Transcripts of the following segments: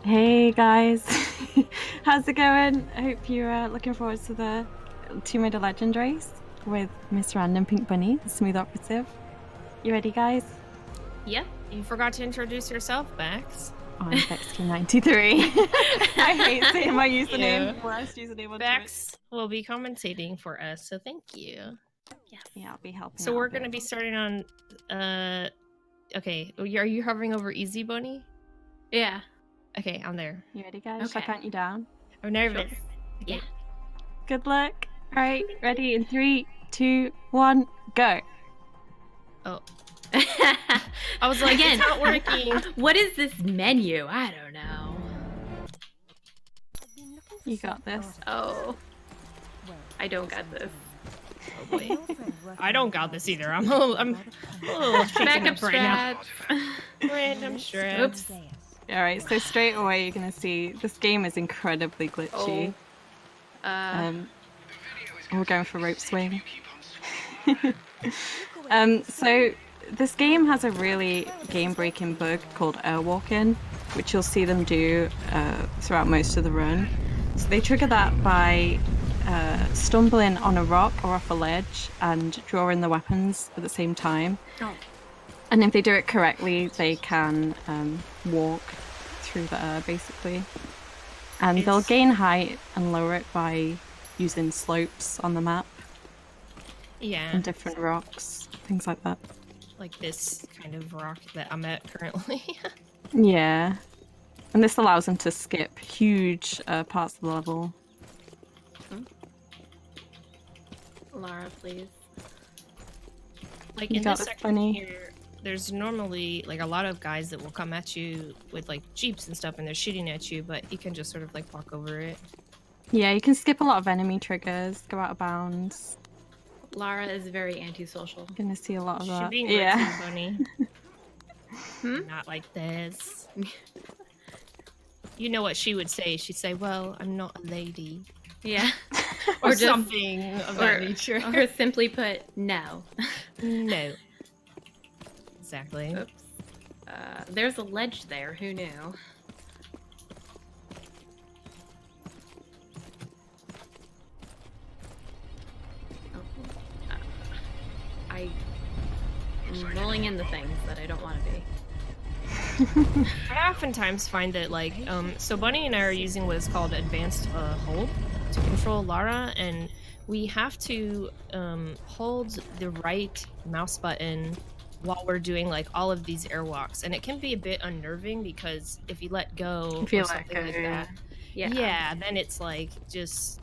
Hey guys, how's it going? I hope you're looking forward to the Tomb Raider Legend race with Miss RandomPinkBunny, the Smooth Operative. You ready, guys? Yep. You forgot to introduce yourself, Bex. Oh, I'm Bex93. I hate saying my username. Yeah. Worst username on Bex will be commentating for us, so thank you. Yes. Yeah, I'll be helping. So we're gonna be starting on. Okay. Are you hovering over Easy Bunny? Yeah. Okay, I'm there. You ready, guys? Shall I Okay. count you down? I'm nervous. Sure. Okay. Yeah. Good luck. All right, ready? In 3, 2, 1, go. Oh. I was like, Again, it's not working. What is this menu? I don't know. You got this. Oh. I don't got this. Oh boy. I don't got this either. I'm a little shaken Backup up right now. strat. Random strats. Oops. All right, so straight away you're gonna see this game is incredibly glitchy. We're going for rope swing. So this game has a really game-breaking bug called airwalking, which you'll see them do throughout most of the run. So they trigger that by stumbling on a rock or off a ledge and drawing the weapons at the same time. Oh. And if they do it correctly, they can walk through the air, basically. And they'll gain height and lower it by using slopes on the map. Yeah. And different rocks, things like that. Like this kind of rock that I'm at currently. Yeah. And this allows them to skip huge parts of the level. Lara, please. Like You in got this this, section Bunny. here, there's normally like a lot of guys that will come at you with like jeeps and stuff, and they're shooting at you, but you can just sort of like walk over it. Yeah, you can skip a lot of enemy triggers, go out of bounds. Lara is very antisocial. You're gonna see a lot of She's that. being Yeah. Bunny. Not like this. You know what she would say? She'd say, "Well, I'm not a lady," Yeah. or just- something of that nature. Or simply put, no. No. Exactly. Oops. There's a ledge there. Who knew? I'm rolling in the things that I don't want to be. I oftentimes find that, like, so Bunny and I are using what is called advanced hold to control Lara, and we have to hold the right mouse button while we're doing like all of these airwalks, and it can be a bit unnerving because if you let go If you or let something go, like yeah. that, Yeah. then it's like just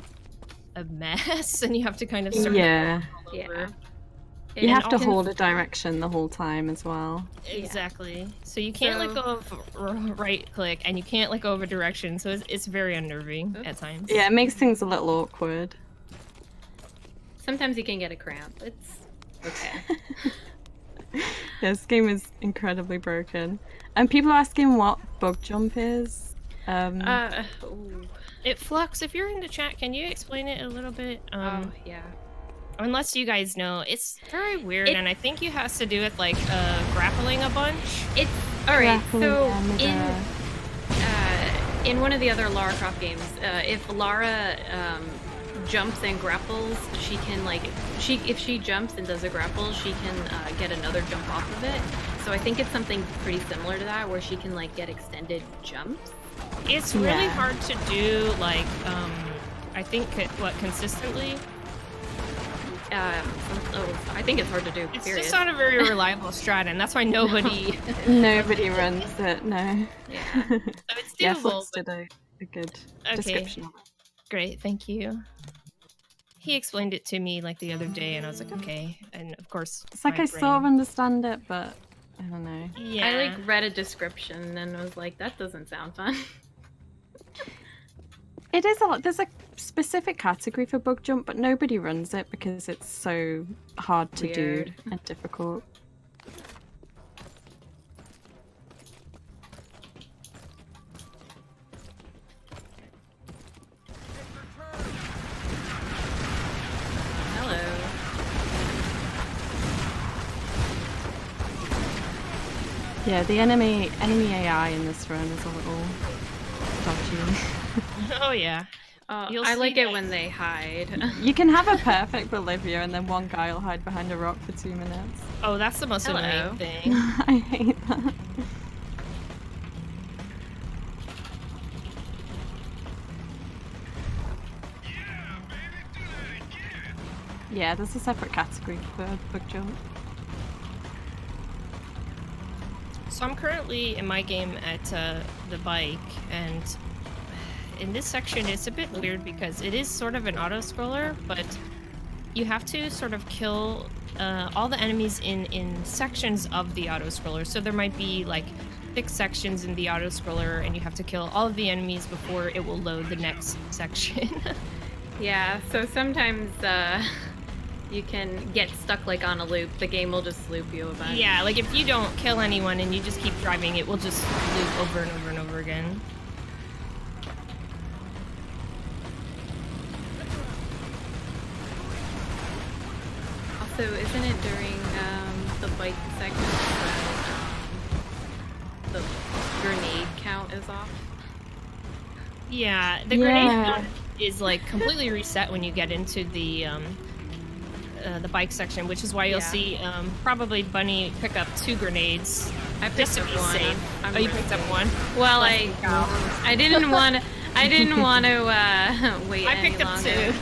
a mess, and you have to kind of start Yeah. all over. Yeah. You have to often- hold a direction the whole time as well. Exactly. So you can't let go of right click, and you can't let go of a direction. So it's very unnerving at times. Yeah, it makes things a little awkward. Sometimes you can get a cramp. It's okay. Yeah, this game is incredibly broken. And people are asking what bug jump is. Ooh. It Flux. If you're in the chat, can you explain it a little bit? Oh, yeah. Unless you guys know, it's very weird, and I think it has to do with like grappling a bunch. It's alright. So Yeah, in one of the other Lara Croft games, if Lara jumps and grapples, she can if she jumps and does a grapple, she can get another jump off of it. So I think it's something pretty similar to that, where she can like get extended jumps. It's really hard to do, like I think consistently. I think it's hard to do. It's Period. just not a very reliable strat, and that's why nobody. Nobody runs it, no. Yeah. So it's Yeah, doable. Flux but... did a good Okay. description of it. Great, thank you. He explained it to me like the other day, and I was like, okay. And of course, It's like my I sort of brain- understand it, but I don't know. Yeah. I like read a description and was like, that doesn't sound fun. It is a lot. There's a specific category for bug jump, but nobody runs it because it's so hard to do Weird. and difficult. Hello. Yeah, the enemy AI in this run is a little dodgy. Oh yeah. You'll I see like it that- when they hide. You can have a perfect Bolivia and then one guy will hide behind a rock for 2 minutes. Oh, that's the most Hello. annoying thing. I hate that. Yeah, there's a separate category for bug jump. So I'm currently in my game at the bike, and in this section it's a bit weird because it is sort of an auto-scroller, but you have to sort of kill all the enemies in sections of the auto-scroller. So there might be like 6 sections in the auto-scroller, and you have to kill all of the enemies before it will load the next section. Yeah, so sometimes you can get stuck like on a loop. The game will just loop you a bunch. Yeah, like if you don't kill anyone and you just keep driving, it will just loop over and over and over again. Also, isn't it during the bike segment that the grenade count is off? Yeah, the grenade count is like completely reset when you get into the bike section, which is why you'll see probably Bunny pick up 2 grenades. I picked just to up be one. safe. I'm Oh, you ready. picked up one? Well, Bless you, cow. I didn't want to. I didn't want to wait I any picked up longer. 2.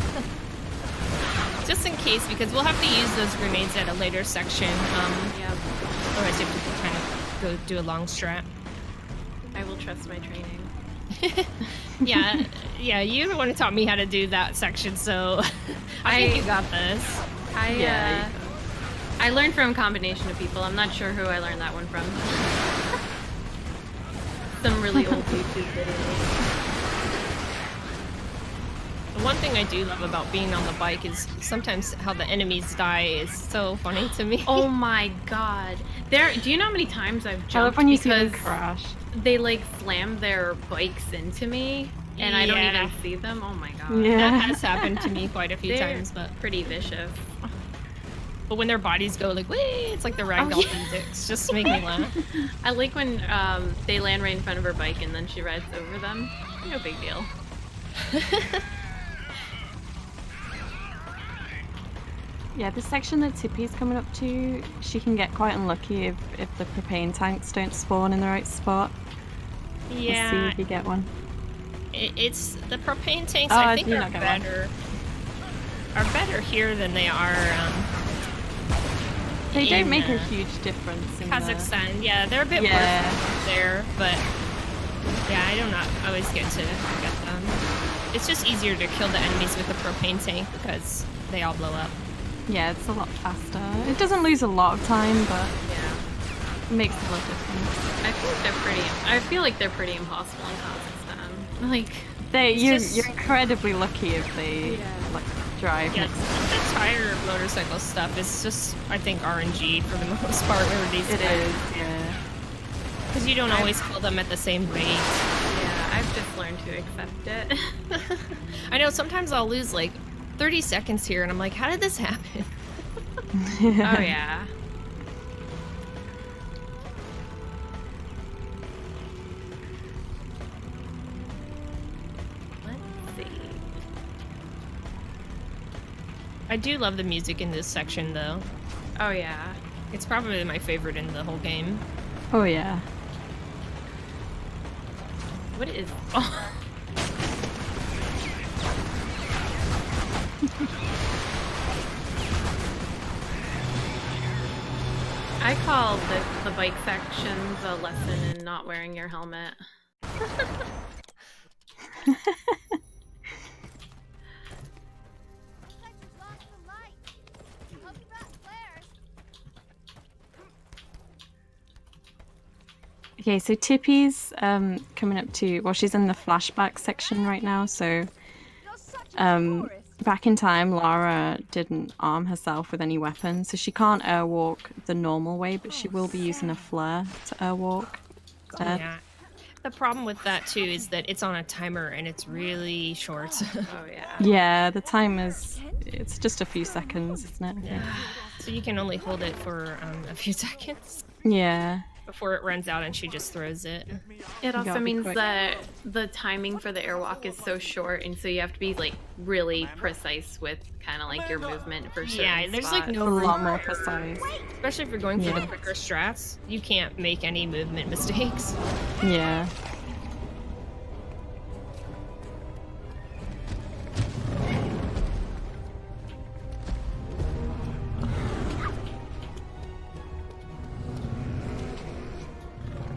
Just in case, because we'll have to use those grenades at a later section. Yep. Otherwise you have to kind of go do a long strat. I will trust my training. Yeah, you're the one who taught me how to do that section, so I think you got this. I learned from a combination of people. I'm not sure who I learned that one from. Some really old YouTube videos. The one thing I do love about being on the bike is sometimes how the enemies die is so funny to me. Oh my god. Do you know how many times I've I love jumped when you see because them crash. they like slam their bikes into me and I don't Yeah. even see them? Oh my god. Yeah. That has happened to me quite a few They're times, but pretty vicious. when their bodies go like, wait, it's like the ragdoll physics. Just make me laugh. I like when they land right in front of her bike and then she rides over them. No big deal. Yeah, the section that Tippy's coming up to, she can get quite unlucky if the propane tanks don't spawn in the right spot. Let's see Yeah, if you get one. it's the propane tanks. Oh, I I think do are not get one. better here than they are They don't in, make a huge difference in Kazakhstan. Yeah, they're a bit Yeah. worse there, but yeah, I don't always get to get them. It's just easier to kill the enemies with a propane tank because they all blow up. Yeah, it's a lot faster. It doesn't lose a lot of time, but Yeah. it makes a lot of difference. I feel like they're pretty impossible in Kazakhstan. Like, just- You're incredibly lucky if they like drive Yeah, next. the entire motorcycle stuff is just, I think, RNG for the most part these It days. is, yeah. Because you don't always kill them at the same rate. yeah, I've just learned to accept it. I know sometimes I'll lose like 30 seconds here, and I'm like, how did this happen? Oh yeah. Let's see. I do love the music in this section, though. Oh yeah. It's probably my favorite in the whole game. Oh yeah. What is? Oh. I call the bike sections a lesson in not wearing your helmet. Okay, so Tippy's coming up to, well, she's in the flashback section right now, so back in time, Lara didn't arm herself with any weapons, so she can't airwalk the normal way, but she will be using a flare to airwalk instead. Yeah. The problem with that, too, is that it's on a timer, and it's really short. Oh yeah. Yeah, the time is, it's just a few seconds, isn't it? Yeah. So you can only hold it for a few seconds. Yeah. before it runs out and she just throws it. It also Gotta be means quick. that the timing for the airwalk is so short, and so you have to be like really precise with kind of like your movement for certain Yeah, there's like spots. no A room lot for more error. precise. Especially if you're going for the Yeah. quicker strats, you can't make any movement mistakes. Yeah.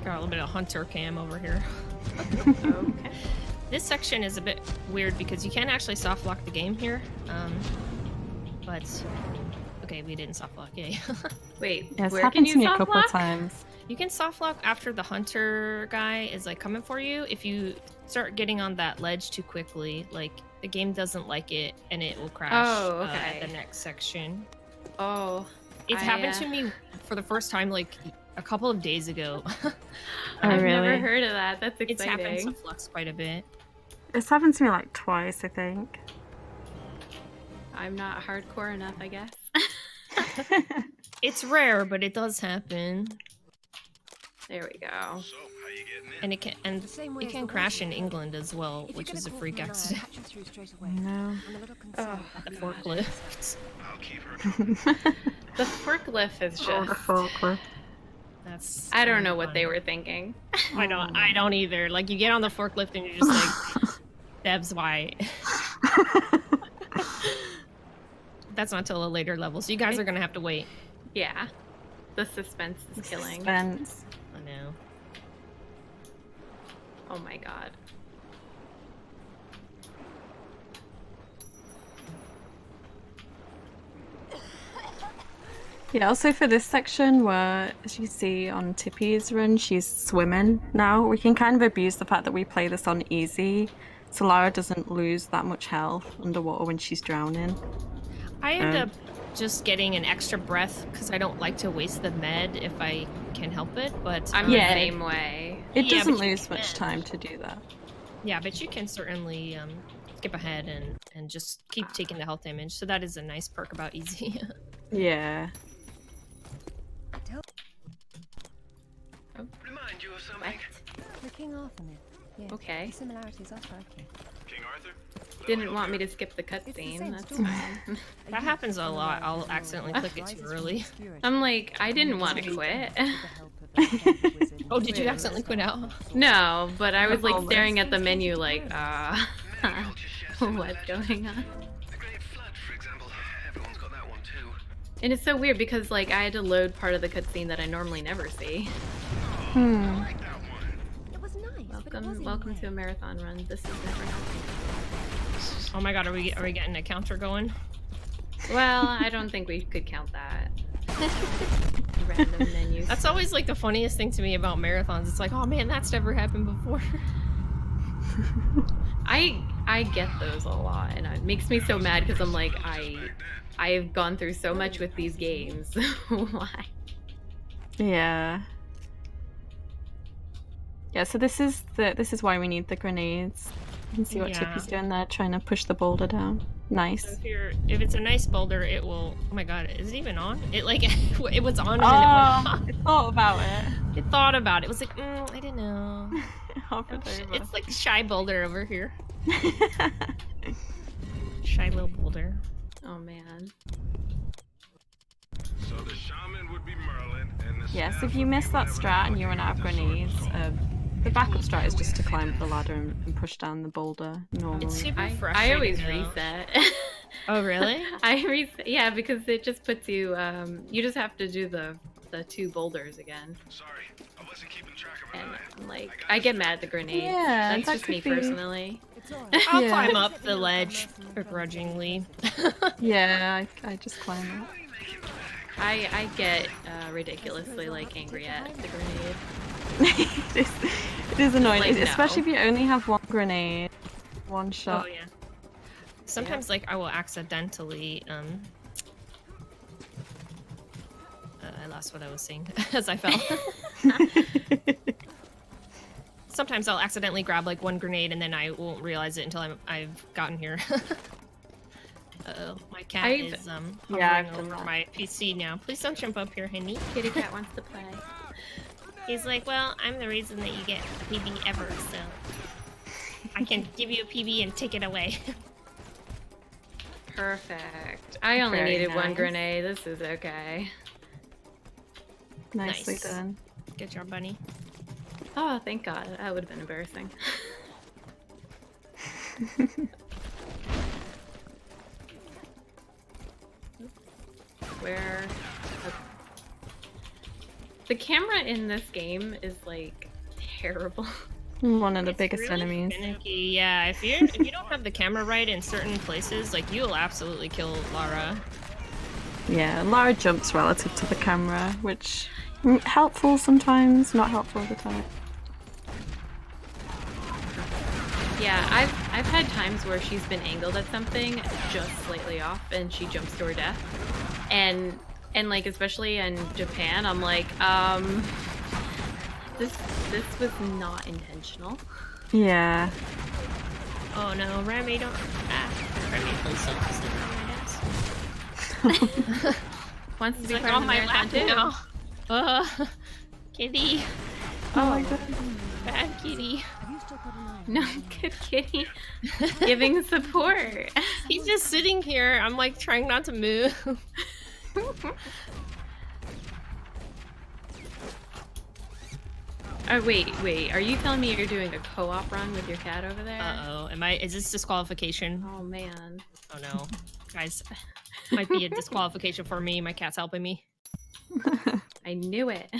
Got a little bit of hunter cam over here. Okay. This section is a bit weird because you can't actually soft lock the game here. But okay, we didn't soft lock. Yay. Wait, Yeah, it's where can happened you to me a soft couple lock? of times. You can soft lock after the hunter guy is like coming for you. If you start getting on that ledge too quickly, like the game doesn't like it and it will crash Oh, at okay. the next section. Oh, It's happened to me for the first time like a couple of days ago. Oh, I've really? never heard of that. That's It's happened to exciting. Flux quite a bit. It's happened to me like twice, I think. I'm not hardcore enough, I guess. It's rare, but it does happen. There we go. So, how you getting in? And it can crash in England as well, which is a freak accident. No. The forklift. I'll keep her. The forklift is Oh, the just. forklift. That's I don't know kinda what they funny. were thinking. I don't either. Like you get on the forklift and you're just like, Deb's why. That's not till a later level, so you guys are gonna have to wait. Yeah. The suspense is killing. Suspense. I know. Oh my god. Yeah, also for this section where, as you see on Tippy's run, she's swimming now. We can kind of abuse the fact that we play this on easy, so Lara doesn't lose that much health underwater when she's drowning. I end up just getting an extra breath because I don't like to waste the med if I can help it, but I'm Yeah. the same way. It Yeah, doesn't but you lose much can. time to do that. yeah, but you can certainly skip ahead and just keep taking the health damage. So that is a nice perk about easy. Yeah. Remind you of something? What? The King Arthur myth. Yes. Okay. The similarities are striking. King Arthur? Didn't want me to skip the It's the cutscene. same That's story. fine. That happens a lot. I'll accidentally click it too early. I'm like, I didn't want to quit. Oh, did you accidentally quit out? No, but I was like Almost. staring at the menu like, Many culture sheds. what's going on? The Great Flood, for example. Everyone's got that one too. And it's so weird because like I had to load part of the cutscene that I normally never see. I Hmm. like that one. It was nice, but it was Welcome, in welcome way. to a marathon run. This is never happened. Oh my god, are we getting a counter going? Well, I don't think we could count that. Random menus. That's always like the funniest thing to me about marathons. It's like, oh man, that's never happened before. I get those a lot, and it makes me so mad because I'm like I've gone through so much with these games. Why? Yeah. Yeah, so this is why we need the grenades. You can see what Yeah. Tippy's doing there, trying to push the boulder down. Nice. So if it's a nice boulder, it will. Oh my god, is it even on? It like it was on and then it went off. I thought about it. It thought about it. It was like, I don't know. Hovered over. It's like shy boulder over here. Shy little boulder. Oh man. So the shaman would be Merlin, and the Yes, staff if you would miss be that whatever strat and the you run out of hell you get the sword grenades, called. the backup strat is just to climb up the ladder and push down the boulder normally. It's super I frustrating. always though. reset. Oh really? I reset. Yeah, because it just puts you. You just have to do the two boulders again, Sorry, I wasn't keeping track of an and eye. I'm like I get mad at the grenades. Yeah, That's that just me could be- personally. It's all right. I'll Yeah. climb up the ledge begrudgingly. Yeah, I just climb up. I get ridiculously like angry at the grenade. it is annoying, Like, especially no. if you only have one grenade, one shot. Oh yeah. Sometimes like I will accidentally I lost what I was saying as I fell. Sometimes I'll accidentally grab like one grenade and then I won't realize it until I've gotten here. Uh-oh, my cat I've- is Yeah, I've hovering done over that. my PC now. Please don't jump up here, honey. Kitty cat wants to play. He's like, well, I'm the reason that you get a PB ever, so I can give you a PB and take it away. Perfect. I only Very needed one nice. grenade. This is okay. Nicely Nice. done. Good job, Bunny. Oh, thank God. That would have been embarrassing. Where? Okay. The camera in this game is like terrible. One of the It's biggest really enemies. finicky. Yeah, if you don't have the camera right in certain places, like you'll absolutely kill Lara. Yeah, Lara jumps relative to the camera, which helpful sometimes, not helpful all the time. Yeah, I've had times where she's been angled at something just slightly off and she jumps to her death. And like especially in Japan, I'm like, this was not intentional. Yeah. Oh no, Remy, don't. Remy, please don't sit on my desk. Wants to He's be like part of on the my marathon lap too. now. Kitty. Oh my god. Bad kitty. Have you still got an eye? No, good kitty. Giving support. He's just sitting here. I'm like trying not to move. Oh wait. Are you telling me you're doing a co-op run with your cat over there? Uh-oh. Is this disqualification? Oh man. Oh no. Guys, might be a disqualification for me. My cat's helping me. I knew it.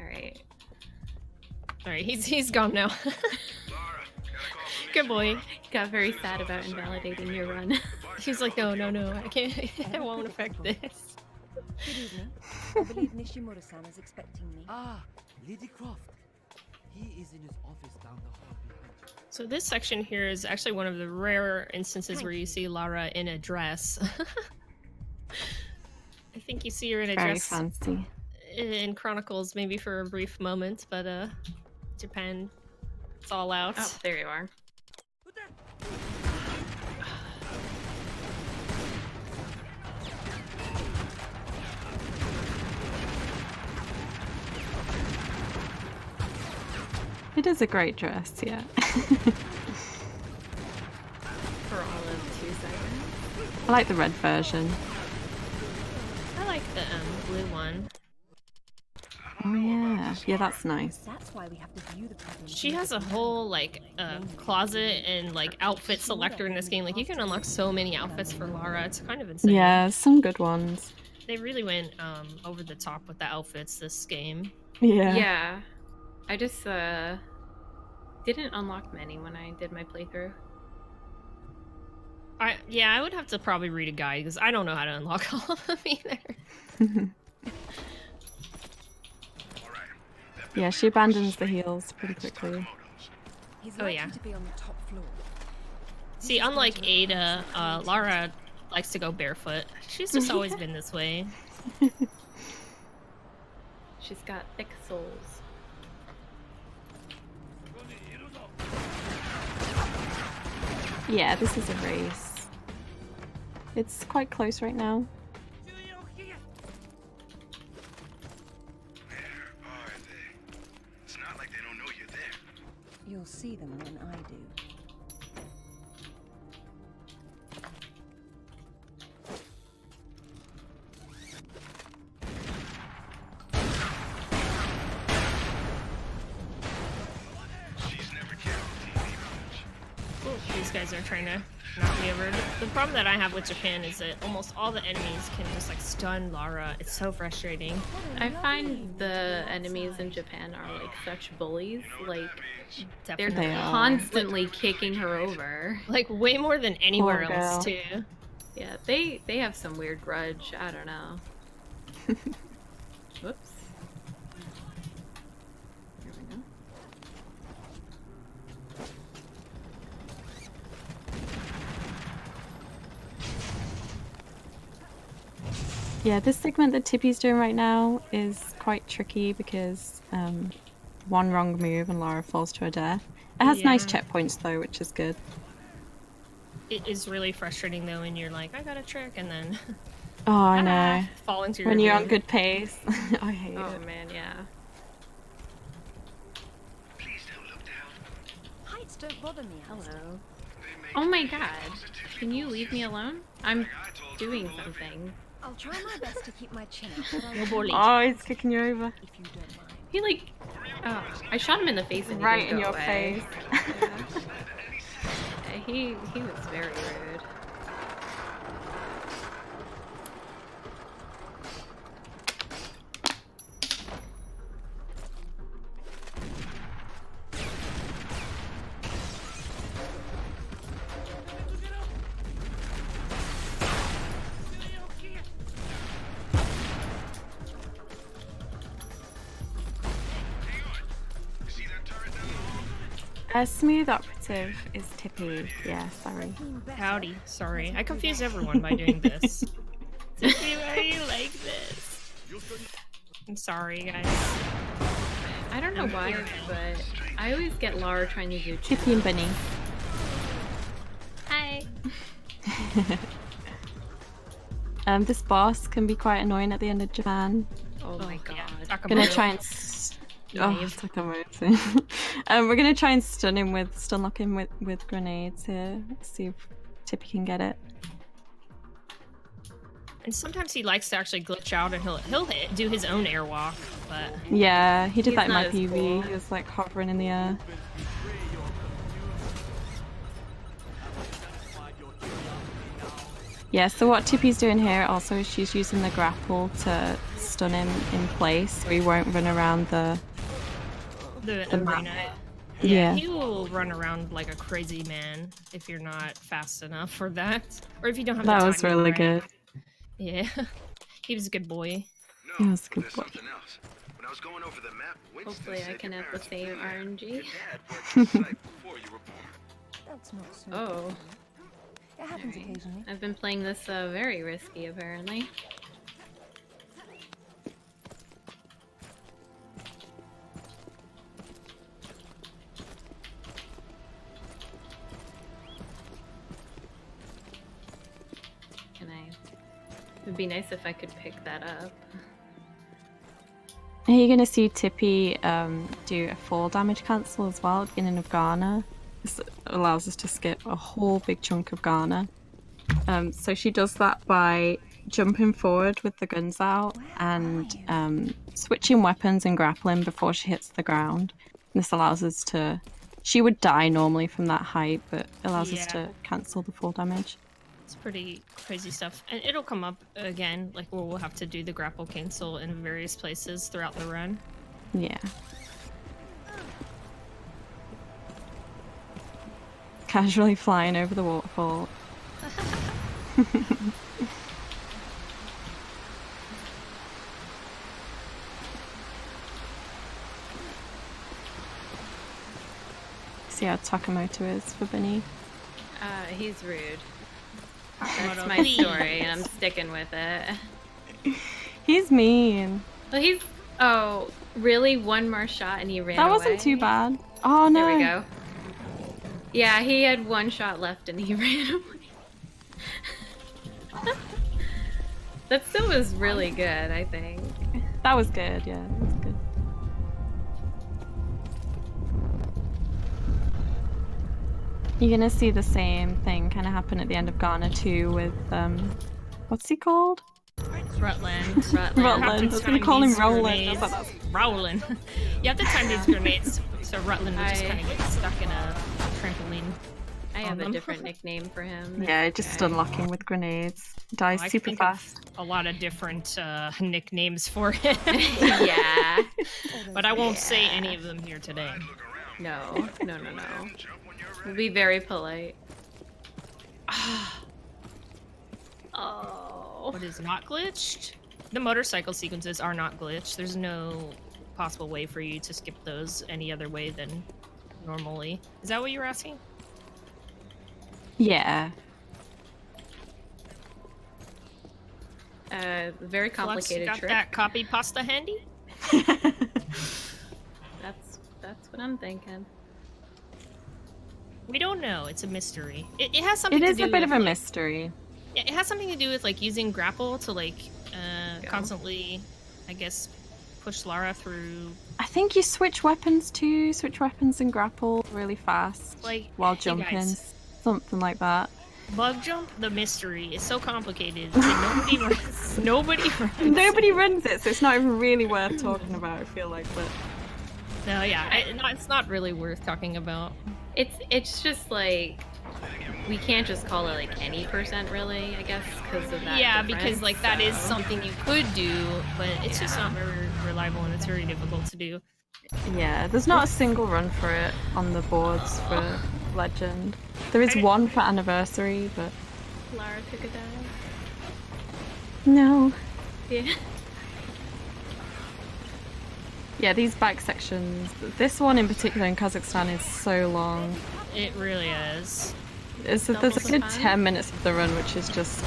Alright. Alright, he's gone now. Lara, got a call from Good boy. Got very sad about invalidating your run. He's like, no, I can't. I won't affect this. Good evening. I believe Nishimura-san is expecting me. Ah, Lady Croft. He is in his office down the hall behind you. So this section here is actually one of the rare instances where you see Lara in a dress. I think you see her in a Very dress fancy. in Chronicles, maybe for a brief moment, but Japan, it's all out. Oh, there you are. It is a great dress, yeah. For all of 2 seconds. I like the red version. I like the blue one. Oh yeah. Yeah, that's nice. That's why we have to view the problem. She has a whole like closet and like outfit selector in this game. Like you can unlock so many outfits for Lara. It's kind of insane. Yeah, some good ones. They really went over the top with the outfits this game. Yeah. Yeah. I just didn't unlock many when I did my playthrough. I would have to probably read a guide because I don't know how to unlock all of them either. Yeah, she abandons the heels pretty quickly. He's Oh, likely yeah. to be on the top floor. See, unlike Ada, Lara likes to go barefoot. She's just always been this way. She's got thick soles. Yeah, this is a race. It's quite close right now. Where are they? It's not like they don't know you're there. You'll see them when I do. She's never killed TV much. These guys are trying to knock me over. The problem that I have with Japan is that almost all the enemies can just like stun Lara. It's so frustrating. I find the enemies in Japan are like such bullies. Like they're Definitely. They are. constantly kicking her over. Like way more than anywhere Poor else girl. too. Yeah, they have some weird grudge. I don't know. Whoops. There we go. Yeah, this segment that Tippy's doing right now is quite tricky because one wrong move and Lara falls to her death. It has nice Yeah. checkpoints though, which is good. It is really frustrating though when you're like, I got a trick, and then Oh, I know. Falling to your When you're on doom. good pace. I hate Oh it. man, yeah. Please don't look down. Heights don't bother me. Alistair. Hello. They make Oh my me god. positively Can you leave me nauseous. alone? I'm Like I told doing Uncle Olivia. something. I'll try my best to keep my chin up, but I'll No do bully. Oh, he's kicking you over. if you don't mind. He like, oh, I shot him in the face and he Right didn't in go your away. face. Yeah, he was very rude. See that turret down the hall? SmoothOperative is Tippy. Yeah, sorry. Howdy. Sorry. I confuse everyone by doing this. Tippy, why are you like this? I'm sorry, guys. I don't know why, but I always get Lara trying to do Tippy and Bunny. Hi. This boss can be quite annoying at the end of Japan. Oh my god. Gonna try and Behave. we're gonna try and stun lock him with grenades here. See if Tippy can get it. And sometimes he likes to actually glitch out and he'll do his own airwalk, but Yeah, he did He's that in my not as PV. cool. He was like hovering in the air. Yeah, so what Tippy's doing here also is she's using the grapple to stun him in place so he won't run around the the map. arena. Yeah. He will run around like a crazy man if you're not fast enough for that, or if you don't have the That time. was really good. Yeah, he was a good boy. No, He was a good there's boy. something else. When I was going over the map, Winston Hopefully I said can your have the parents same were there. RNG. Your dad worked the site before you were born. That's not so. Oh. It happens occasionally. I've been playing this very risky apparently. Can I? It would be nice if I could pick that up. Are you gonna see Tippy do a fall damage cancel as well at the beginning of Ghana? This allows us to skip a whole big chunk of Ghana. So she does that by jumping forward with the guns out and switching weapons and grappling before she hits the ground. This allows us to... She would die normally from that height, but allows us Yeah. to cancel the fall damage. It's pretty crazy stuff, and it'll come up again, like where we'll have to do the grapple cancel in various places throughout the run. Yeah. Casually flying over the waterfall. See how Takamoto is for Bunny. He's rude. That's Takamoto, my please. story, and I'm sticking with it. He's mean. Well, he's... Oh, really? One more shot and he ran That away? wasn't too bad. Oh no. There we go. Yeah, he had one shot left and he ran away. That still was really good, I think. That was good, yeah, that was good. You're gonna see the same thing kind of happen at the end of Ghana too with what's he called? Rutland. Rutland. You have to I was gonna time call him these Roland. grenades- I thought Rowland. You have to time these grenades so Rutland will just I- kind of get stuck in a trampoline. I have a them. different nickname for him. Yeah, just Okay. unlocking with grenades. Dies I can super think of fast. a lot of different nicknames for him, Yeah. but I won't say any of them here today. No. We'll be very polite. Oh. What is not glitched? The motorcycle sequences are not glitched. There's no possible way for you to skip those any other way than normally. Is that what you were asking? Yeah. Very Flux, complicated got trick. that copy pasta handy? That's what I'm thinking. We don't know. It's a mystery. It has something It to is do a bit with, of a like, mystery. Yeah, it has something to do with like using grapple to like Go. constantly, I guess, push Lara through. I think you switch weapons too. Switch weapons and grapple really fast Like, while hey, jumping. guys. Something like that. Bug jump, the mystery is so complicated. And nobody runs. Nobody runs. Nobody runs it, so it's not even really worth talking about, I feel like. But No, yeah, it's not really worth talking about. It's just like we can't just call it like any percent really, I guess, because of that. Yeah, because like that is so- something you could do, but it's just Yeah. not very reliable and it's very difficult to do. yeah, there's not a single run for it on the boards for Legend. There is one for Anniversary, but Lara took a dive. no. Yeah. Yeah, these back sections. This one in particular in Kazakhstan is so long. It really is. There's a Doubles good the fun. 10 minutes of the run, which is just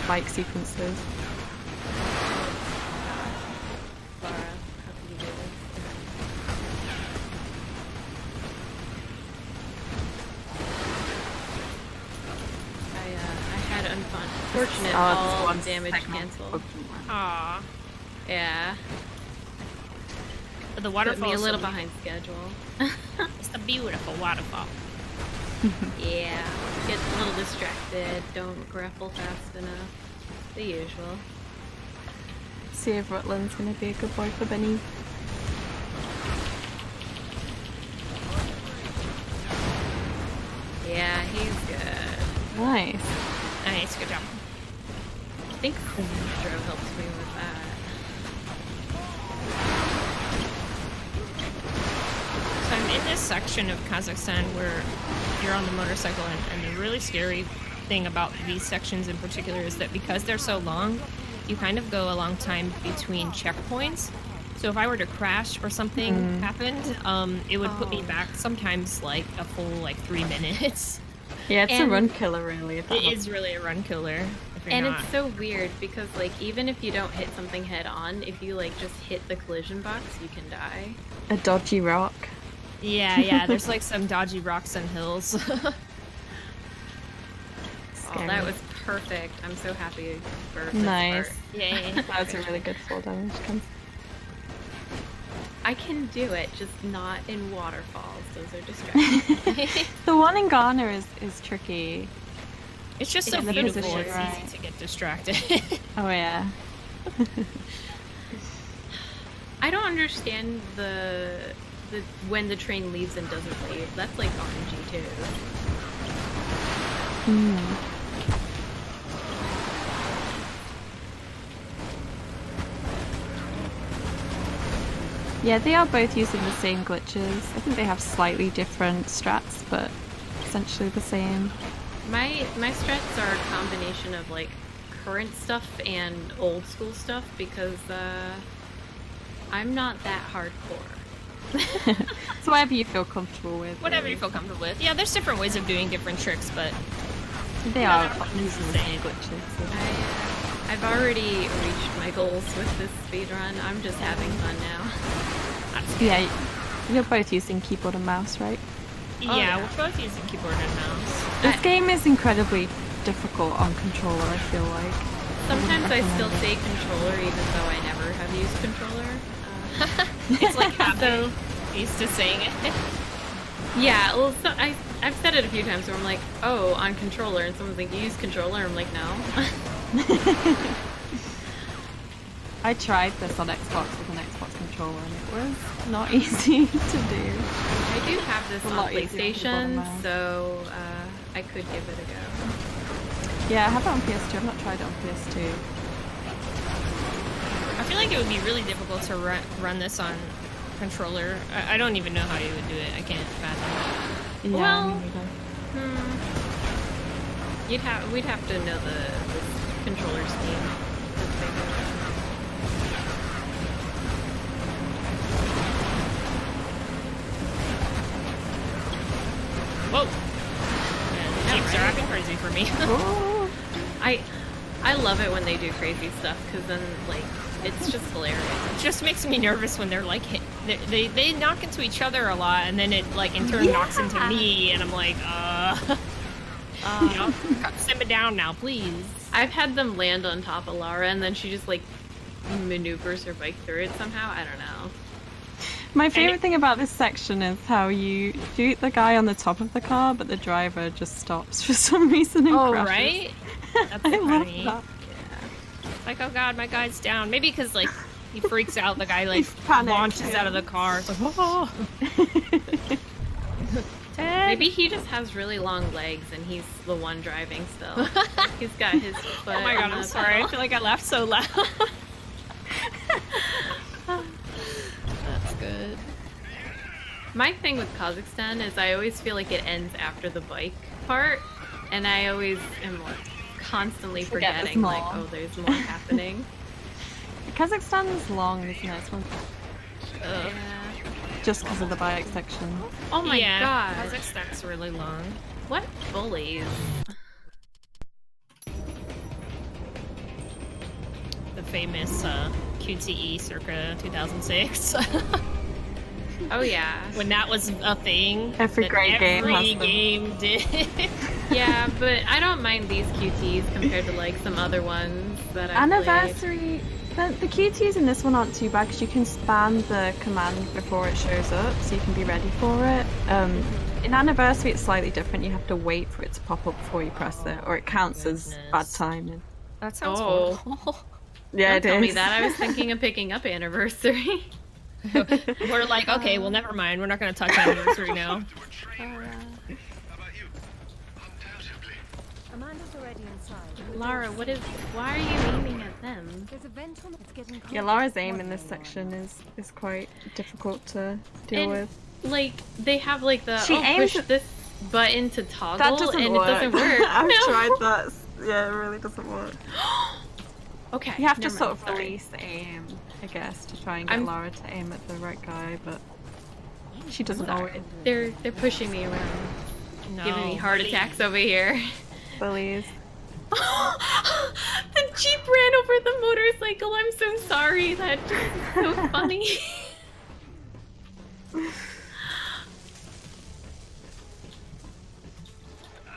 bike sequences. Lara, how can you do this? I had unfortunate all one damage segment. canceled. Aw. Yeah. But the Put waterfall me a is little so behind schedule. It's the beautiful waterfall. Yeah. Get a little distracted. Don't grapple fast enough. The usual. See if Rutland's gonna be a good boy for Benny. Yeah, he's good. Nice. Nice, good job. I think Dro helps me with that. So I'm in this section of Kazakhstan where you're on the motorcycle, and the really scary thing about these sections in particular is that because they're so long, you kind of go a long time between checkpoints. So if I were to crash or something happened, it would put me back sometimes like a full like 3 minutes. Yeah, it's a And- run killer, really. If that It is really a run killer. If you're And not. it's so weird because like even if you don't hit something head on, if you like just hit the collision box, you can die. a dodgy rock. Yeah, there's like some dodgy rocks and hills. Oh, that was perfect. I'm so happy for this Nice. part. Yay. That was a really good full damage. I can do it, just not in waterfalls. Those are distracting. The one in Ghana is tricky. It's just so It's the beautiful, position, it's right. easy to get distracted. Oh yeah. I don't understand the when the train leaves and doesn't leave. That's like RNG too. Yeah, they are both using the same glitches. I think they have slightly different strats, but essentially the same. My strats are a combination of like current stuff and old school stuff because I'm not that hardcore. So whatever you feel comfortable with. Whatever you really. feel comfortable with. Yeah, there's different ways of doing different tricks, but They are they're using the same glitches. so- I've already reached my goals with this speedrun. I'm just having fun now. Yeah, you're both using keyboard and mouse, right? yeah, yeah. we're both using keyboard and mouse. This game is incredibly difficult on controller, I feel like. Sometimes I still say controller even though I never have used controller. It's like so used to saying it. Yeah, well, so I've said it a few times where I'm like, oh, on controller, and someone's like, you use controller? I'm like, no. I tried this on Xbox with an Xbox controller and it was not easy to do. I do have this A on lot easier to PlayStation, bottom out. so I could give it a go. Yeah, I have it on PS2. I've not tried it on PS2. I feel like it would be really difficult to run this on controller. I don't even know how you would do it. I can't fathom Yeah, Well- me neither. We'd have to know the controller scheme. it. Whoa! Yeah, Jeeps are acting crazy for me. Oh, I love it when they do crazy stuff because then like it's just hilarious. It just makes me nervous when they're like they knock into each other a lot, and then it like in turn knocks into me, and I'm like, you know, simmer down now, please. I've had them land on top of Lara and then she just like maneuvers her bike through it somehow. I don't know. My favorite thing about this section is how you shoot the guy on the top of the car, but the driver just stops for some reason and Oh, crashes. right? That's I love funny. that. Like, oh god, my guy's down. Maybe because, like, he freaks out, the guy, like, panicked, launches yeah. out of the car. It's like, oh! Ted! Maybe he just has really long legs and he's the one driving still. He's got his foot. Oh my god, on I'm the sorry. I pedal. feel like I laughed so loud. That's good. My thing with Kazakhstan is I always feel like it ends after the bike part, and I always am like constantly Forget there's forgetting like, more. oh, there's more happening. Kazakhstan is long, isn't it? It's one- Yeah. just because of the bike section. Oh my yeah, god. Kazakhstan's really long. What bullies? The famous QTE circa 2006. Oh yeah. When that was a thing. Every that great game has every them. game did. Yeah, but I don't mind these QTs compared to like some other ones that I've Anniversary. The QTs in this one aren't too bad because you can spam the command before it shows up, so you can be ready for it. In Anniversary, it's slightly different. You have to wait for it to pop up before you press it, or it counts as bad Goodness. timing. That sounds Oh. horrible. Yeah, Don't tell me that. I was thinking of picking up Anniversary. We're like, okay, well, never mind. We're not going to touch anniversary now. How about you? Undoubtedly. Amanda's already inside. Lara, why are you aiming at them? There's a vent on. It's getting cold. Yeah, Lara's aim in this section is quite difficult to deal And, with. like, they have like the She push aims at- this button to toggle That doesn't and work. it doesn't work. I've No. tried that. Yeah, it really doesn't work. Okay. You have to never sort mind, of sorry. release the aim, I guess, to try and get I'm- Lara to aim at the right guy, but she doesn't Sorry. always. They're pushing me around, No. giving me heart attacks over here. Bullies. The Jeep ran over the motorcycle. I'm so sorry. That just is so funny.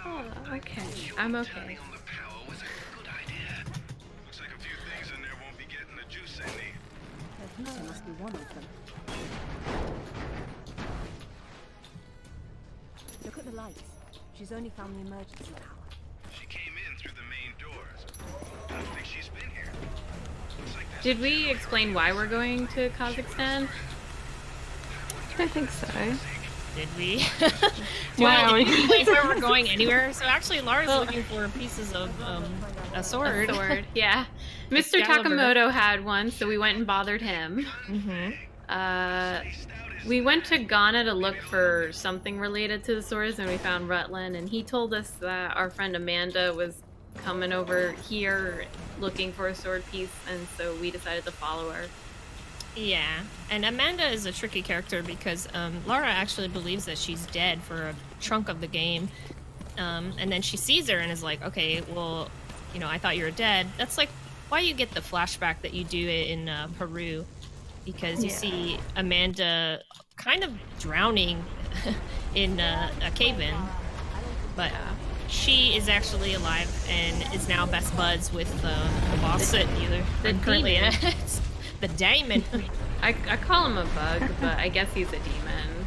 Oh, okay. I'm okay. Turning on the power was a good idea. Looks like a few things in there won't be getting the juice they need. The heater must be one of them. Look at the lights. She's only found the emergency power. She came in through the main doors. I don't think she's been here. Looks like there's Did we explain why we're going to Kazakhstan? I don't think so. Did we? Wow. Well, did we explain where we're going anywhere? So actually, Lara's looking for pieces of a sword. A sword, yeah. Mr. Excalibur. Takamoto had one, so we went and bothered him. We went to Ghana to look for something related to the swords, and we found Rutland, and he told us that our friend Amanda was coming over here looking for a sword piece, and so we decided to follow her. Yeah, and Amanda is a tricky character because Lara actually believes that she's dead for a chunk of the game, and then she sees her and is like, okay, well, you know, I thought you were dead. That's like why you get the flashback that you do in Peru, because you see Amanda kind of drowning in a cave-in, but she is actually alive and is now best buds with the boss that the I'm currently demon. at. The diamond. I call him a bug, but I guess he's a demon.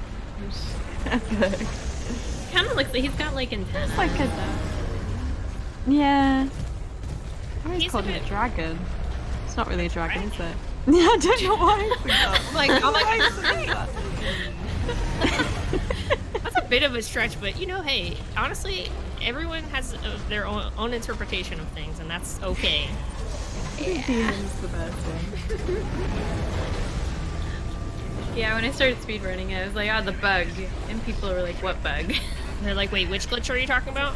Kind of looks like he's got like antennas. It's like a. and stuff. Yeah. I always He's called a him a bit- dragon. It's not really a dragon, is it? Yeah, I don't know why I think that. That's a bit of a stretch, but you know, hey, honestly, everyone has their own interpretation of things, and that's okay. Demon's the best one. Yeah, when I started speedrunning, I was like, oh, the bug. And people were like, what bug? They're like, wait, which glitch are you talking about?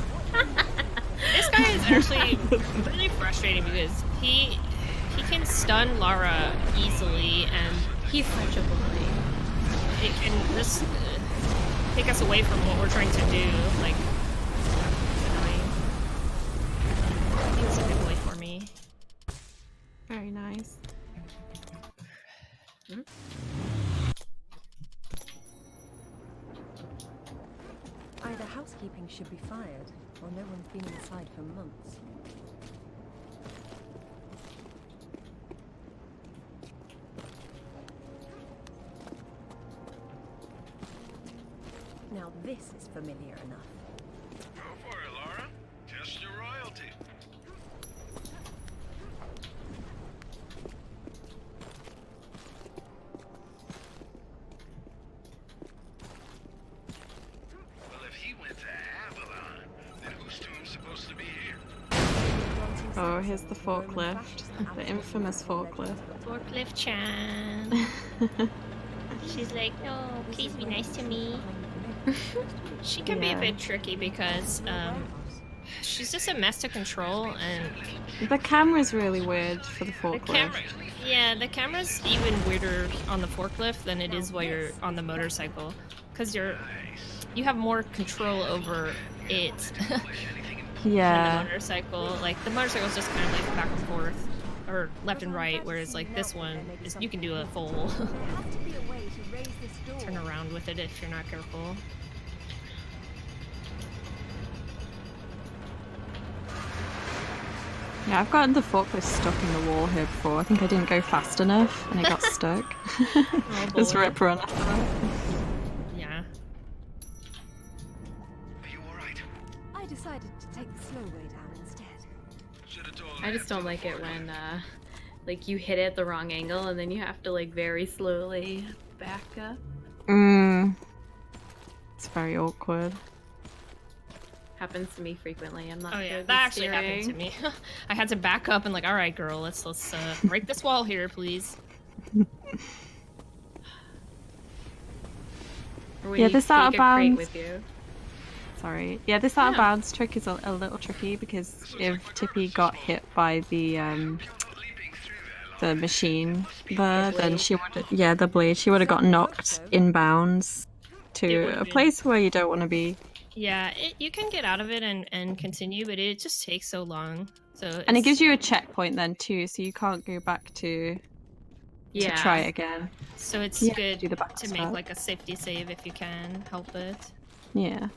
This guy is actually really frustrating because he can stun Lara easily, and He's such a bully. it can just take us away from what we're trying to do. Like, annoying. He was a good boy for me. Very nice. Either housekeeping should be fired, or no one's been inside for months. Now this is familiar enough. Go for it, Laura. Test your royalty. Well, if he went to Avalon, then whose tomb's supposed to be here? Oh, here's the forklift. The infamous forklift. Forklift Chan. She's like, no, please be nice to me. She can be a Yeah. bit tricky because she's just a mess to control, and The camera's really weird for the the forklift. camera. Yeah, the camera's even weirder on the forklift than it is while you're on the motorcycle, because you have more control over it than the Yeah. motorcycle. Like the motorcycle's just kind of like back and forth or left and right, whereas like this one is you can do a full There has to be a way to raise this door. turn around with it if you're not careful. Yeah, I've gotten the forklift stuck in the wall here before. I think I didn't go fast enough and it got stuck. Oh, Just boy. rip run after that. Yeah. Are you alright? I decided to take the slow way down instead. Should have told I just don't like it when like you hit it at the wrong angle and then you have to like very slowly back up. It's very awkward. Happens to me frequently. I'm not Oh good yeah, with that actually happened to steering. me. I had to back up and like, all right, girl, let's break this wall here, please. Or when Yeah, you this out take of a crate bounds. with you. Sorry. Yeah, this out of Yeah. bounds trick is a little tricky because if Tippy got hit by the machine there, then blade. she would the blade, she would have got knocked inbounds It to would've a been- place where you don't want to be. Yeah, you can get out of it and continue, but it just takes so long. So And it it's- gives you a checkpoint then too, so you can't go back to Yeah. try it again. so it's Yeah, good do the back to make step. like a safety save if you can help it. Yeah.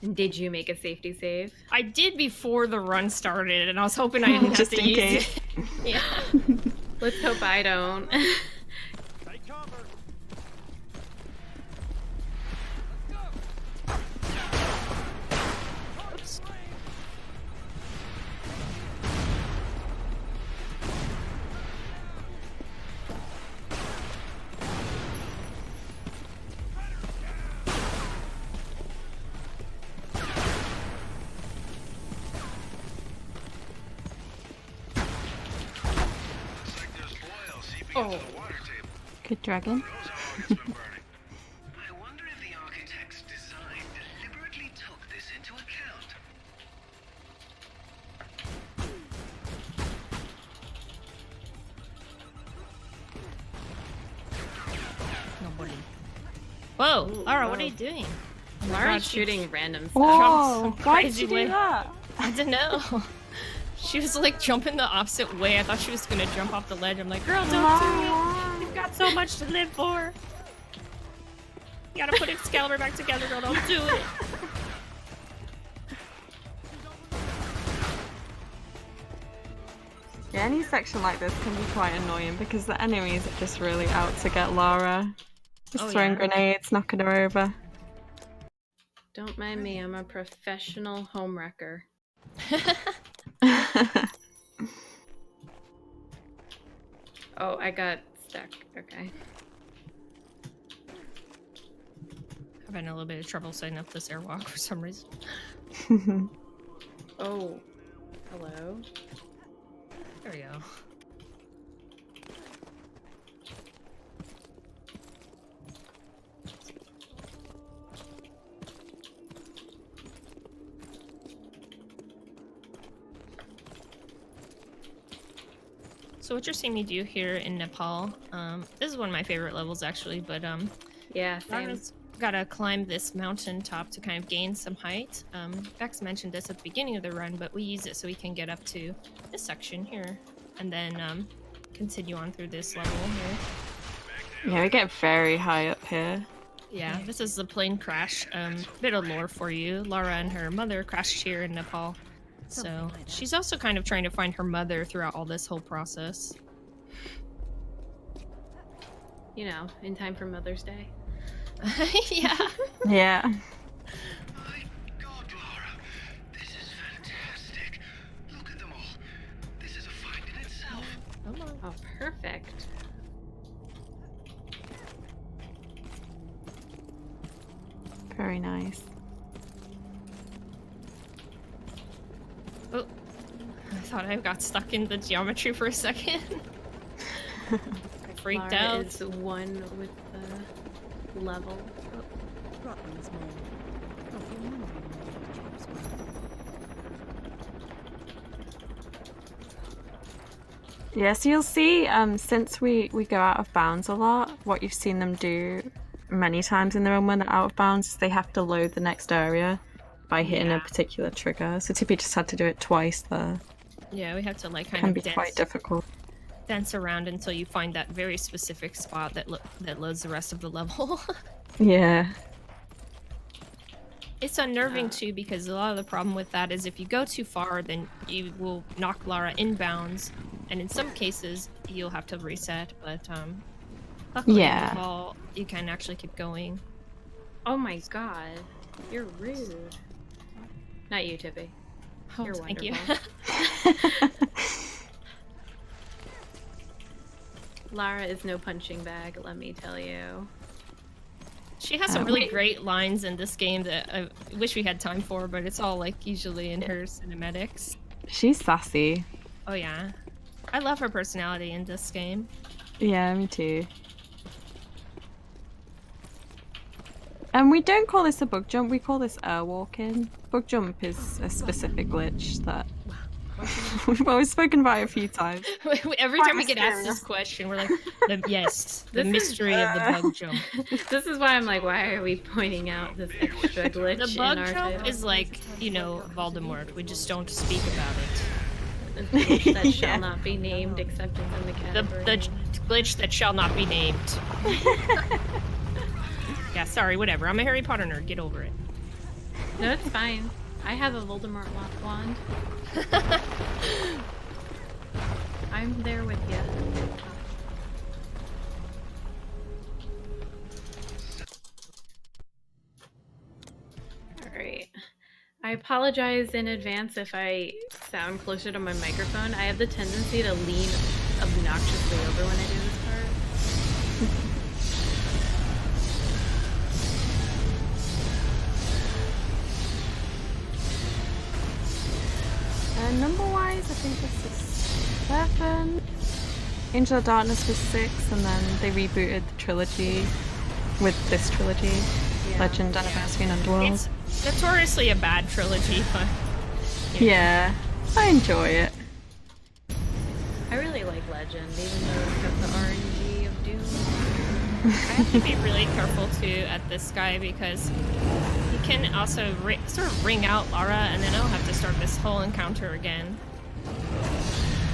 And did you make a safety save? I did before the run started, and I was hoping I didn't have Just to in use case. it. Yeah. Let's hope I don't. Oops. Looks like there's oil seeping into the water table. Good dragon. Knows how it's been burning. I wonder if the architect's design deliberately took this into account. Nobody. Whoa, Ooh, Laura, what whoa. are you doing? Laura's she- shooting random stuff. Oh, some why did crazy you do way. that? I don't know. She was like jumping the opposite way. I thought she was gonna jump off the ledge. I'm like, girl, don't do it. You've got so much to live for. You gotta put Excalibur back together, girl. Don't do it. Yeah, any section like this can be quite annoying because the enemies are just really out to get Lara. Just Oh, throwing yeah. grenades, knocking her over. Don't mind me, I'm a professional homewrecker. Oh, I got stuck. Okay. Having a little bit of trouble setting up this airwalk for some reason. Oh. Hello. There we go. So what you're seeing me do here in Nepal, this is one of my favorite levels actually, but Yeah, same. Lara's gotta climb this mountain top to kind of gain some height. Bex mentioned this at the beginning of the run, but we use it so we can get up to this section here, and then continue on through this level here. Yeah, we get very high up here. Yeah, this is the plane crash. Bit of lore for you. Lara and her mother crashed here in Nepal. So Something like that. she's also kind of trying to find her mother throughout all this whole process. You know, in time for Mother's Day. Yeah. Yeah. My God, Lara, this is fantastic. Look at them all. This is a find in itself. Come on. Oh, perfect. Very nice. Oh, I thought I got stuck in the geometry for a second. I freaked Lara out. is one with the level. Rotman's men. Not your memory of chaps were. Yeah, so you'll see, since we go out of bounds a lot, what you've seen them do many times in the run when they're out of bounds is they have to load the next area by hitting a particular trigger. So Tippy just had to do it twice there. Yeah, we have to like Can kind be of quite difficult. dance around until you find that very specific spot that loads the rest of the level. Yeah. It's unnerving too because a lot of the problem with that is if you go too far, then you will knock Lara inbounds, and in some cases you'll have to reset. But luckily in Nepal, you can actually keep going. Oh my God, you're rude. Not you, Tippy. Oh, You're thank you. wonderful. Lara is no punching bag, let me tell you. She has some really great lines in this game that I wish we had time for, but it's all like usually in her cinematics. She's sassy. Oh yeah. I love her personality in this game. Yeah, me too. And we don't call this a bug jump, we call this air walking. Bug jump is a specific glitch that we've always spoken about a few times. Every time we get asked this question, we're like, the mystery of the bug jump. This is why I'm like, why are we pointing out this extra glitch The bug in our jump title? is like, you know, Voldemort. We just don't speak about it. A glitch that shall not be named except it's in the category. The glitch that shall not be named. Yeah, sorry, whatever. I'm a Harry Potter nerd. Get over it. No, it's fine. I have a Voldemort wand. I'm there with you. Alright. I apologize in advance if I sound closer to my microphone. I have the tendency to lean obnoxiously over when I do this part. Number-wise, I think this is 7. Angel of Darkness was 6, and then they rebooted the trilogy with this trilogy. Legend, Anniversary, and Underworld. It's notoriously a bad trilogy, but... Yeah, I enjoy it. I really like Legend, even though it's got the RNG of Doom. I have to be really careful too at this guy because he can also sort of ring out Lara, and then I'll have to start this whole encounter again.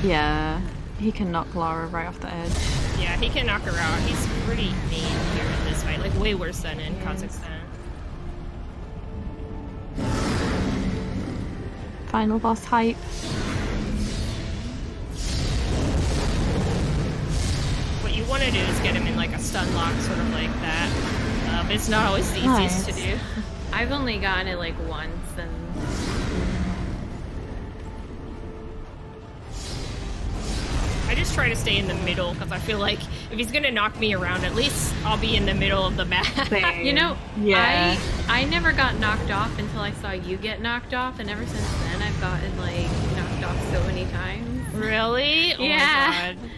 Yeah, he can knock Lara right off the edge. Yeah, he can knock her out. He's pretty mean here in this fight, like way worse than in Kazakhstan. Final boss hype. What you want to do is get him in like a stun lock, sort of like that. But it's not always the easiest to do. I've only gotten it like once, and I just try to stay in the middle because I feel like if he's gonna knock me around, at least I'll be in the middle of the map. you know, Yeah. I never got knocked off until I saw you get knocked off, and ever since then I've gotten like knocked off so many times. Really? Oh Yeah. my god.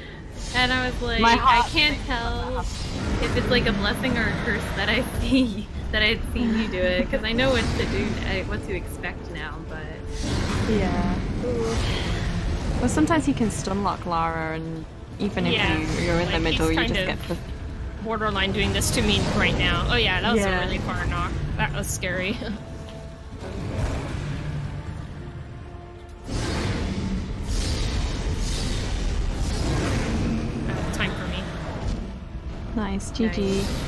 And I was like, I can't tell if it's like a blessing or a curse that I see that I had seen you do it, because I know what to do, what to expect now. But Yeah. Well, sometimes he can stun lock Lara, and even if you're in the middle, you just get the... borderline doing this to me right now. Oh yeah, that was a really far knock. That was scary. Time for me. Nice, GG. Nice.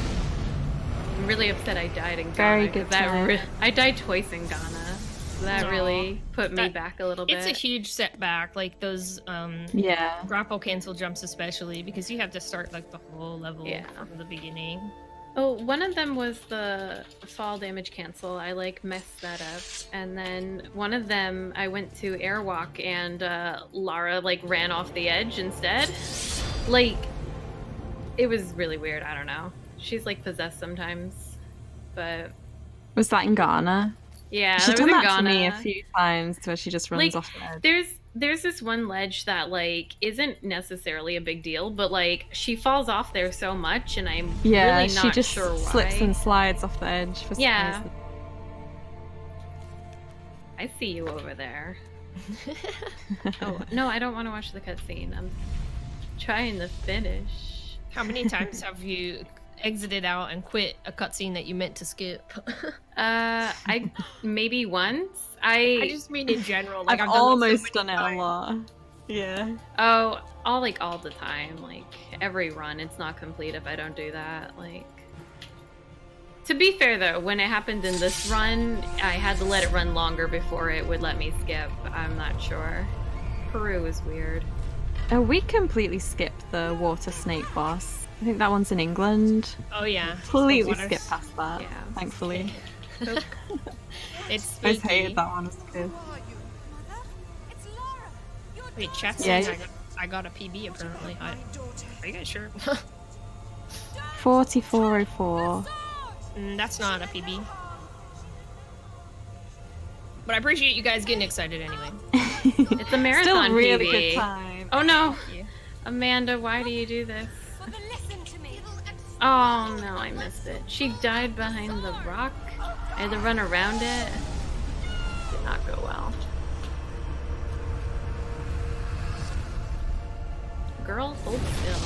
I'm really upset I died in Ghana. Very good 'cause that time. I died twice in Ghana. So that really put me back a little bit. It's a huge setback, like those Yeah. grapple cancel jumps especially, because you have to start like the whole level from the beginning. Oh, one of them was the fall damage cancel. I like messed that up. And then one of them, I went to airwalk and Lara like ran off the edge instead. Like, it was really weird. I don't know. She's like possessed sometimes. But Was that in Ghana? yeah, She's that was done in that to me a Ghana. few times where she just runs Like, off the edge. there's this one ledge that like isn't necessarily a big deal, but like she falls off there so much, and I'm Yeah, really she not just sure why. slips and slides off the edge for some Yeah. reason. I see you over there. Oh no, I don't want to watch the cutscene. I'm trying to finish. How many times have you exited out and quit a cutscene that you meant to skip? I maybe once. I just mean in general. Like I've I've done almost that so done many it a times. lot. Yeah. Oh, all the time. Like every run, it's not complete if I don't do that. Like, to be fair though, when it happened in this run, I had to let it run longer before it would let me skip. I'm not sure. Peru is weird. We completely skipped the water snake boss. I think that one's in England. Oh yeah. Completely Water- skipped past that, Yeah. thankfully. It's I spooky. hated that one as a kid. It's Lara! Your Wait, chat's Yeah. saying I got a PB apparently. Are you guys sure? 4404. That's not a PB. But I appreciate you guys getting excited anyway. It's a marathon Still really PB. good time. Oh no, Yeah. Amanda, why do you do this? Well, then listen to me. Oh no, I missed it. She died behind the rock. I had to run around it. Did not go well. Girl, hold still.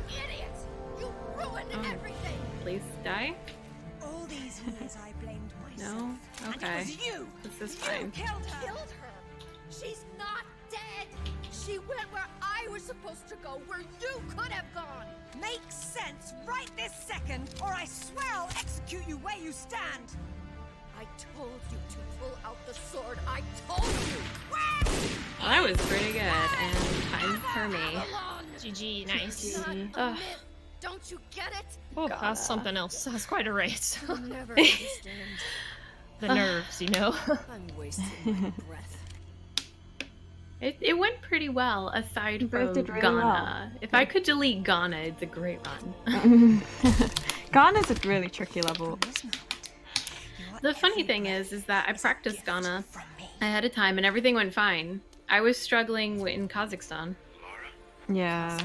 Idiots! You ruined Oh. everything! Please die? All these years I blamed myself. No? And Okay. it was you! This is You fine. killed her! She's not dead! She went where I was supposed to go, where you could have gone! Make sense right this second, or I swear I'll execute you where you stand! I told you to pull out the sword. I told you! Well, that was pretty good, and time for me. GG, nice. Not a Ugh. myth. Don't you get it? Oh, Gotta. that's something else. That's quite a race. You'll never understand. The nerves, you know? I'm wasting my breath. It went pretty well, aside You both from did really Ghana. well. If I could delete Ghana, it's a great run. Ghana's a really tricky level. The funny thing is that I practiced Ghana ahead of time, and everything went fine. I was struggling in Kazakhstan. Yeah.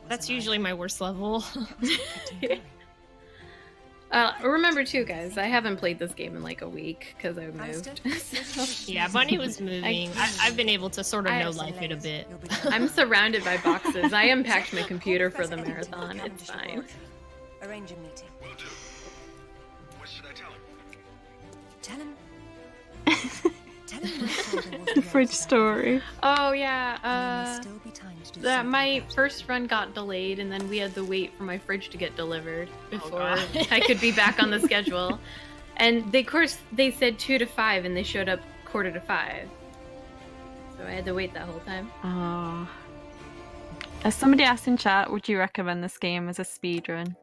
That's usually my worst level. Remember too, guys, I haven't played this game in like a week because I moved. Yeah, Bunny was moving. I've been able to sort of know life it a bit. I'm surrounded by boxes. I unpacked my computer for the marathon. It's fine. Arrange a meeting. Will do. What should I tell him? Tell him. Tell him my father was The fridge story. Oh There yeah, may still be time to do that something my about it. first run got delayed, and then we had to wait for my fridge to get delivered before God. I could be back on the schedule. And they, of course, they said 2 to 5, and they showed up 4:45. So I had to wait that whole time. Oh. As somebody asked in chat, would you recommend this game as a speedrun?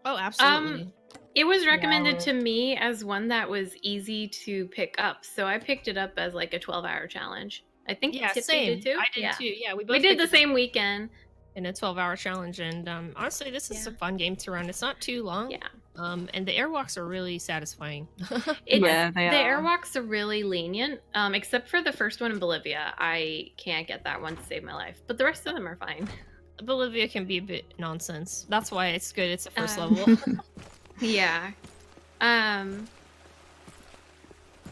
Oh, absolutely. It was recommended hour. to me as one that was easy to pick up, so I picked it up as like a 12-hour challenge. I think Yeah, Tiffany same. did too. I did Yeah. too. Yeah, we both We did picked the it up same weekend. in a 12-hour challenge, and honestly, this is Yeah. a fun game to run. It's not too long. Yeah. And the airwalks are really satisfying. Yeah, they the are. airwalks are really lenient, except for the first one in Bolivia. I can't get that one to save my life, but the rest of them are fine. Bolivia can be a bit nonsense. That's why it's good. It's the first Um, level. Yeah.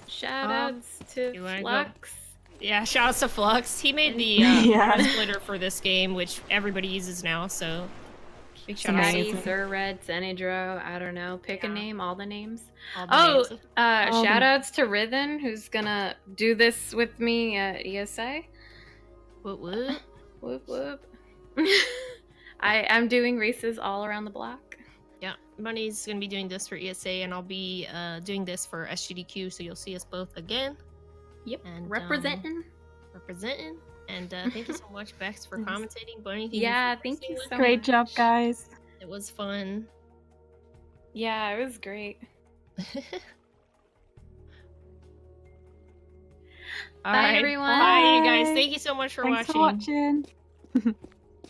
Shout outs you to wanna go? Flux. Yeah, shout outs to Flux. He made the Yeah. water splitter for this game, which everybody uses now. So big shout out Scotty, amazing. Sir Red, Senedro, I don't know. Pick a Yeah. name, all the names. to Oh, All the- shout outs to Rithen, who's gonna do this with me at ESA. what what? Whoop whoop. I'm doing races all around the block. Yeah, Bunny's gonna be doing this for ESA, and I'll be doing this for SGDQ. So you'll see us both again. Yep. And Representing. representing. And thank you so much, Bex, for commentating. Bunny, thank you Yeah, for thank you listening so with me. Great job, guys. It was fun. Yeah, it was great. All Bye, right. everyone. Bye, you guys. Bye. Thank you so much for Thanks watching. for watching.